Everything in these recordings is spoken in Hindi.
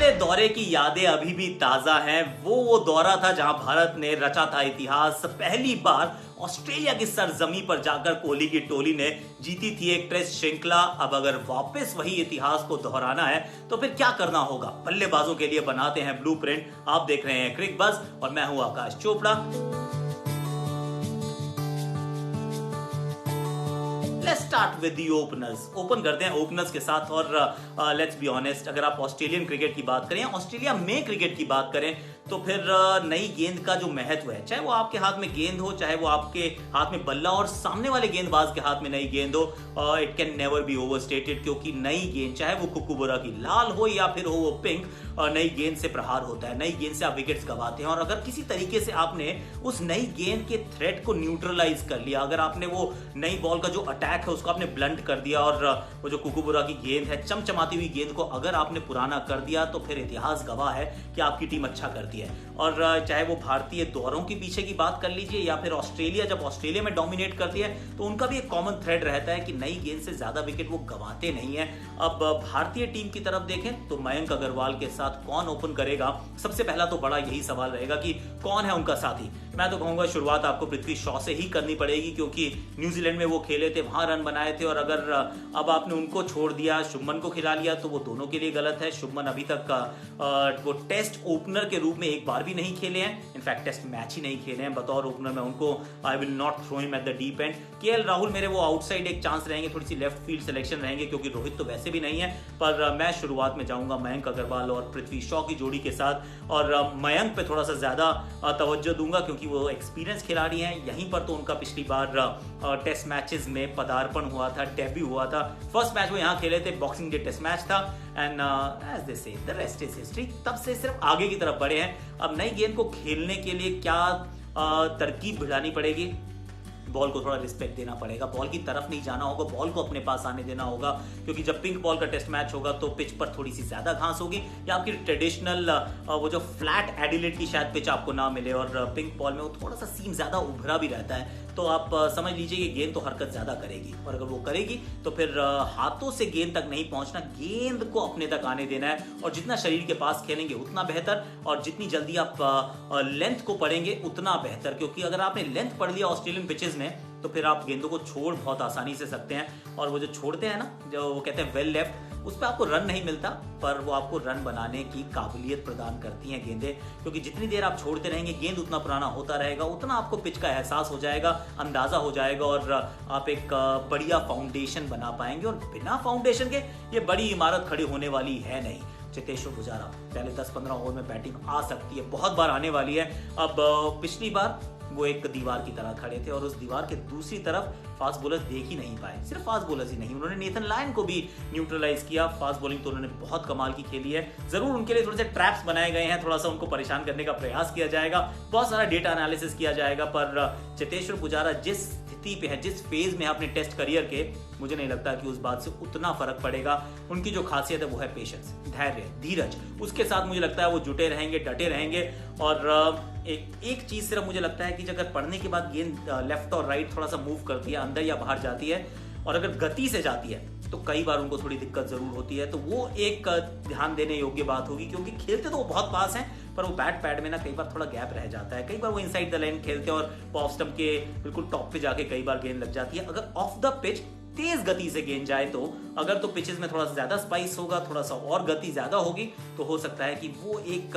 पिछले दौरे की यादें अभी भी ताजा हैं। वो दौरा था जहां भारत ने रचा था इतिहास। पहली बार ऑस्ट्रेलिया की सरजमी पर जाकर कोहली की टोली ने जीती थी एक टेस्ट श्रृंखला। अब अगर वापस वही इतिहास को दोहराना है तो फिर क्या करना होगा? बल्लेबाजों के लिए बनाते हैं ब्लूप्रिंट। आप देख रहे हैं क्रिक बज़ और मैं हूं Akash Chopra. Let's start with the openers. Open करते हैं ओपनर्स के साथ। और लेट्स बी ऑनेस्ट, अगर आप ऑस्ट्रेलियन क्रिकेट की बात करें, ऑस्ट्रेलिया में क्रिकेट की बात करें, तो फिर नई गेंद का जो महत्व है, चाहे वो आपके हाथ में गेंद हो, चाहे वो आपके हाथ में बल्ला और सामने वाले गेंदबाज के हाथ में नई गेंद हो, it can never be overstated. क्योंकि नई गेंद, चाहे वो कुकुबरा की लाल हो या फिर हो वो पिंक, नई गेंद से प्रहार होता है, नई गेंद से आप विकेट्स गंवाते हैं। और अगर किसी तरीके से आपने उस नई गेंद के थ्रेट को न्यूट्रलाइज कर लिया, अगर आपने वो नई बॉल का जो अटैक है उसको आपने ब्लंट कर दिया, और वो जो कुकुबरा की गेंद है, चमचमाती हुई गेंद को अगर आपने पुराना कर दिया, तो फिर इतिहास गवाह है कि आपकी टीम अच्छा करती है। और चाहे वो भारतीय दौरों के पीछे की बात कर लीजिए या फिर ऑस्ट्रेलिया, जब ऑस्ट्रेलिया में डोमिनेट करती है तो उनका भी एक कॉमन थ्रेड रहता है कि नई गेंद से ज्यादा विकेट वो गंवाते नहीं है। अब भारतीय टीम की तरफ देखें तो मयंक अग्रवाल के साथ कौन ओपन करेगा? सबसे पहला तो बड़ा यही सवाल रहेगा कि कौन है उनका साथी। मैं तो कहूंगा शुरुआत आपको पृथ्वी शॉ से ही करनी पड़ेगी, क्योंकि न्यूजीलैंड में वो खेले थे, वहां रन बनाए थे, और अगर अब आपने उनको छोड़ दिया, शुभमन को खिला लिया, तो वो दोनों के लिए गलत है। शुभमन अभी तक वो टेस्ट ओपनर के रूप में एक बार भी नहीं खेले हैं, इनफैक्ट टेस्ट मैच ही नहीं खेले हैं बतौर ओपनर में। उनको I will not throw him at the deep end. KL Rahul मेरे वो आउटसाइड एक चांस रहेंगे, थोड़ी सी लेफ्ट फील्ड सिलेक्शन रहेंगे, क्योंकि रोहित तो वैसे भी नहीं है। पर मैं शुरुआत में जाऊंगा मयंक अग्रवाल और पृथ्वी शॉ की जोड़ी के साथ, और मयंक पे थोड़ा सा ज्यादा तवज्जो दूंगा क्योंकि वो एक्सपीरियंस खिलाड़ी हैं। यहीं पर तो उनका पिछली बार टेस्ट मैचेस में पदार्पण हुआ था, डेब्यू हुआ था। फर्स्ट मैच वो यहाँ खेले थे, बॉक्सिंग डे टेस्ट मैच था, एंड एज दे से द रेस्ट इज हिस्ट्री। तब से सिर्फ आगे की तरफ बढ़े हैं। अब नई गेंद को खेलने के लिए क्या तरकीब भिड़ानी पड़ेगी? बॉल को थोड़ा रिस्पेक्ट देना पड़ेगा, बॉल की तरफ नहीं जाना होगा, बॉल को अपने पास आने देना होगा, क्योंकि जब पिंक बॉल का टेस्ट मैच होगा तो पिच पर थोड़ी सी ज्यादा घास होगी, या आपकी ट्रेडिशनल वो जो फ्लैट एडिलेट की शायद पिच आपको ना मिले, और पिंक बॉल में वो थोड़ा सा सीम ज्यादा उभरा भी रहता है। तो आप समझ लीजिए कि गेंद तो हरकत ज्यादा करेगी, और अगर वो करेगी तो फिर हाथों से गेंद तक नहीं पहुंचना, गेंद को अपने तक आने देना है। और जितना शरीर के पास खेलेंगे उतना बेहतर, और जितनी जल्दी आप लेंथ को पढ़ेंगे उतना बेहतर, क्योंकि अगर आपने लेंथ पढ़ लिया ऑस्ट्रेलियन पिचेस में तो फिर आप गेंदों को छोड़ बहुत आसानी से सकते हैं। और वो जो छोड़ते हैं ना, जो वो कहते हैं वेल लेफ्ट, उस पर आपको रन नहीं मिलता, पर वो आपको रन बनाने की काबिलियत प्रदान करती हैं गेंदें, क्योंकि जितनी देर आप छोड़ते रहेंगे गेंद उतना पुराना होता रहेगा, उतना आपको पिच का एहसास हो जाएगा, अंदाजा हो जाएगा, और आप एक बढ़िया फाउंडेशन बना पाएंगे। और बिना फाउंडेशन के ये बड़ी इमारत खड़ी होने वाली है नहीं। चेतेश्वर पुजारा पहले 10-15 ओवर में बैटिंग आ सकती है, बहुत बार आने वाली है। अब पिछली बार वो एक दीवार की तरह खड़े थे, और उस दीवार के दूसरी तरफ फास्ट बॉलर्स देख ही नहीं पाए। सिर्फ फास्ट बॉलर्स ही नहीं, उन्होंने नेथन लायन को भी न्यूट्रलाइज किया। फास्ट बॉलिंग तो उन्होंने बहुत कमाल की खेली है। जरूर उनके लिए थोड़े से ट्रैप्स बनाए गए हैं, थोड़ा सा उनको परेशान करने का प्रयास किया जाएगा, बहुत सारा डेटा एनालिसिस किया जाएगा, पर चेतेश्वर पुजारा जिस स्थिति पे है, जिस फेज में है अपने टेस्ट करियर के, मुझे नहीं लगता कि उस बात से उतना फर्क पड़ेगा। उनकी जो खासियत है वो है पेशेंस, धैर्य, धीरज। उसके साथ मुझे लगता है वो जुटे रहेंगे, डटे रहेंगे। और एक चीज सिर्फ मुझे लगता है कि अगर पढ़ने के बाद गेंद लेफ्ट और राइट थोड़ा सा मूव करती है, अंदर या बाहर जाती है, और अगर गति से जाती है, तो कई बार उनको थोड़ी दिक्कत जरूर होती है। तो वो एक ध्यान देने योग्य बात होगी, क्योंकि खेलते तो वो बहुत पास हैं, पर वो बैट पैड में ना कई बार थोड़ा गैप रह जाता है। कई बार वो इनसाइड द लाइन खेलते हैं और ऑफ स्टंप के बिल्कुल टॉप पे जाके कई बार गेंद लग जाती है। अगर ऑफ द पिच तेज गति से गेंद जाए तो, अगर तो पिचेस में थोड़ा सा ज्यादा स्पाइस होगा, थोड़ा सा और गति ज्यादा होगी, तो हो सकता है कि वो एक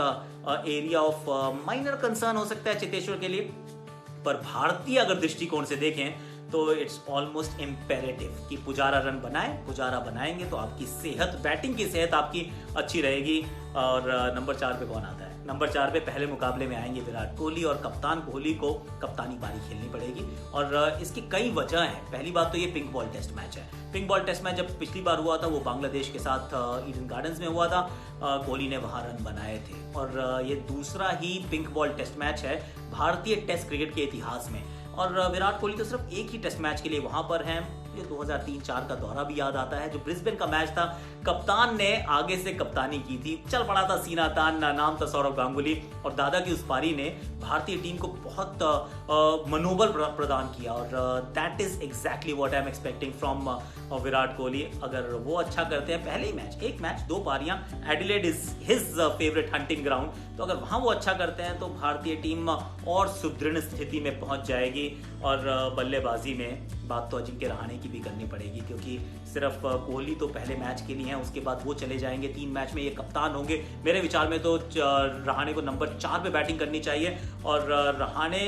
एरिया ऑफ माइनर कंसर्न हो सकता है चेतेश्वर के लिए। पर भारतीय अगर दृष्टिकोण से देखें तो इट्स ऑलमोस्ट इम्पेरेटिव कि पुजारा रन बनाए, पुजारा बनाएंगे तो आपकी सेहत, बैटिंग की सेहत आपकी अच्छी रहेगी। और नंबर 4 पे कौन आता है? नंबर 4 पे पहले मुकाबले में आएंगे विराट कोहली, और कप्तान कोहली को कप्तानी पारी खेलनी पड़ेगी। और इसकी कई वजह हैं। पहली बात तो ये पिंक बॉल टेस्ट मैच है। पिंक बॉल टेस्ट मैच जब पिछली बार हुआ था वो बांग्लादेश के साथ ईडन गार्डन्स में हुआ था, कोहली ने वहां रन बनाए थे। और ये दूसरा ही पिंक बॉल टेस्ट मैच है भारतीय टेस्ट क्रिकेट के इतिहास में। और विराट कोहली तो सिर्फ एक ही टेस्ट मैच के लिए वहां पर हैं। ये 2003-04 का दौरा भी याद आता है, जो ब्रिस्बेन का मैच था, कप्तान ने आगे से कप्तानी की थी, चल पड़ा था सीना तान, नाम था सौरव गांगुली, और दादा की उस पारी ने भारतीय टीम को बहुत मनोबल प्रदान किया। और that is exactly what I am expecting from और विराट कोहली अगर वो अच्छा करते हैं, पहले ही मैच, एक मैच 2 पारियां, Adelaide is his favourite hunting ground, तो अगर वहां वो अच्छा करते हैं तो भारतीय टीम और सुदृढ़ स्थिति में पहुंच जाएगी। और बल्लेबाजी में बात तो अजिंक्य रहाणे की भी करनी पड़ेगी, क्योंकि सिर्फ कोहली तो पहले मैच के लिए हैं, उसके बाद वो चले जाएंगे 3 मैच में, ये कप्तान होंगे। मेरे विचार में तो रहाणे को नंबर 4 पे बैटिंग करनी चाहिए। और रहाणे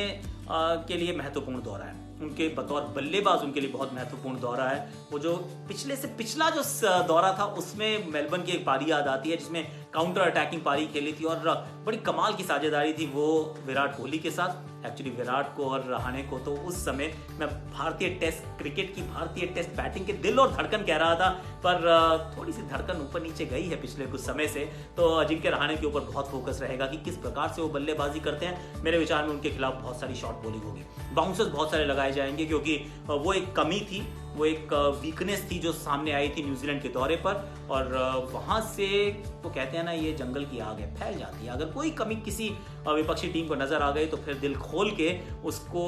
के लिए महत्वपूर्ण दौरा है, उनके बतौर बल्लेबाज उनके लिए बहुत महत्वपूर्ण दौरा है। वो जो पिछले से पिछला जो दौरा था उसमें मेलबर्न की एक पारी याद आती है जिसमें काउंटर अटैकिंग पारी खेली थी और बड़ी कमाल की साझेदारी थी वो विराट कोहली के साथ। एक्चुअली विराट को और रहाणे को तो उस समय मैं भारतीय टेस्ट क्रिकेट की, भारतीय टेस्ट बैटिंग के दिल और धड़कन कह रहा था, पर थोड़ी सी धड़कन ऊपर नीचे गई है पिछले कुछ समय से। तो अजिंक्य रहाणे के ऊपर बहुत फोकस रहेगा कि किस प्रकार से वो बल्लेबाजी करते हैं। मेरे विचार में उनके खिलाफ बहुत सारी शॉर्ट बॉलिंग होगी, बाउंसर्स बहुत सारे लगाए जाएंगे, क्योंकि वो एक कमी थी, वो एक वीकनेस थी जो सामने आई थी न्यूजीलैंड के दौरे पर। और वहां से वो कहते हैं ना, ये जंगल की आग है, फैल जाती है। अगर कोई कमी किसी विपक्षी टीम को नजर आ गई तो फिर दिल खोल के उसको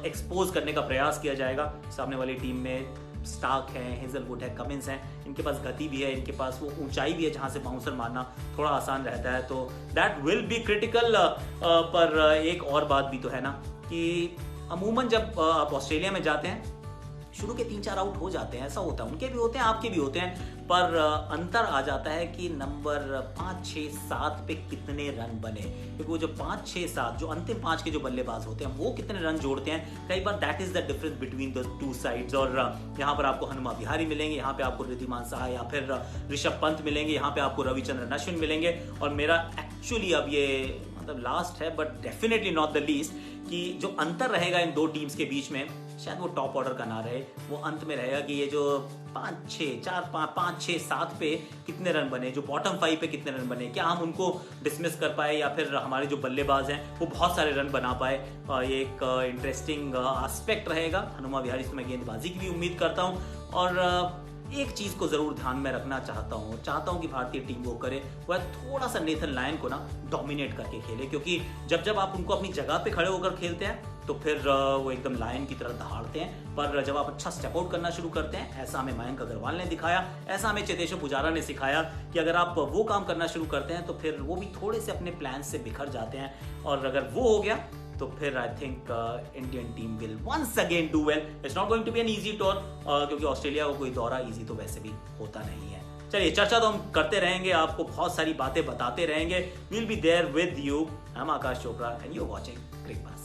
एक्सपोज करने का प्रयास किया जाएगा। सामने वाली टीम में स्टार्क है, हेजलवुड है, कमिंस है, इनके पास गति भी है, इनके पास वो ऊंचाई भी है जहां से बाउंसर मारना थोड़ा आसान रहता है, तो दैट विल बी क्रिटिकल। पर एक और बात भी तो है ना कि अमूमन जब आप ऑस्ट्रेलिया में जाते हैं, शुरू के 3-4 आउट हो जाते हैं, ऐसा होता है, उनके भी होते हैं, आपके भी होते हैं, पर अंतर आ जाता है कि नंबर 5, 6, 7 पे कितने रन बने। क्योंकि वो जो 5, 6, 7 जो अंतिम 5 के जो बल्लेबाज होते हैं वो कितने रन जोड़ते हैं, कई बार that is the difference between the 2 sides. और यहाँ पर आपको हनुमा विहारी मिलेंगे, यहाँ पे आपको रिद्धिमान साहा या फिर ऋषभ पंत मिलेंगे, यहाँ पे आपको रविचंद्रन अश्विन मिलेंगे। और मेरा एक्चुअली अब ये मतलब लास्ट है but definitely not the least, कि जो अंतर रहेगा इन 2 टीम्स के बीच में, शायद वो टॉप ऑर्डर का ना रहे, वो अंत में रहेगा कि ये जो 5, 6, 7 पे कितने रन बने, जो बॉटम 5 पे कितने रन बने, क्या हम उनको डिसमिस कर पाए या फिर हमारे जो बल्लेबाज हैं वो बहुत सारे रन बना पाए। ये एक इंटरेस्टिंग एस्पेक्ट रहेगा। हनुमा विहारी से मैं गेंदबाजी की भी उम्मीद करता हूँ। और एक चीज को जरूर ध्यान में रखना चाहता हूं कि भारतीय टीम वो करे, वह थोड़ा सा नेथन लायन को ना डोमिनेट करके खेले, क्योंकि जब आप उनको अपनी जगह पे खड़े होकर खेलते हैं तो फिर वो एकदम लायन की तरह दहाड़ते हैं। पर जब आप अच्छा स्टेप आउट करना शुरू करते हैं, ऐसा हमें मयंक अग्रवाल ने दिखाया, ऐसा हमें चेतेश्वर पुजारा ने सिखाया कि अगर आप वो काम करना शुरू करते हैं तो फिर वो भी थोड़े से अपने प्लान से बिखर जाते हैं। और अगर वो हो गया तो फिर I think Indian team will once again do well. It's not going to be an easy tour, क्योंकि ऑस्ट्रेलिया को कोई दौरा इजी तो वैसे भी होता नहीं है। चलिए, चर्चा तो हम करते रहेंगे, आपको बहुत सारी बातें बताते रहेंगे। We'll be there with you. I am Aakash Chopra and you are watching Cricbuzz.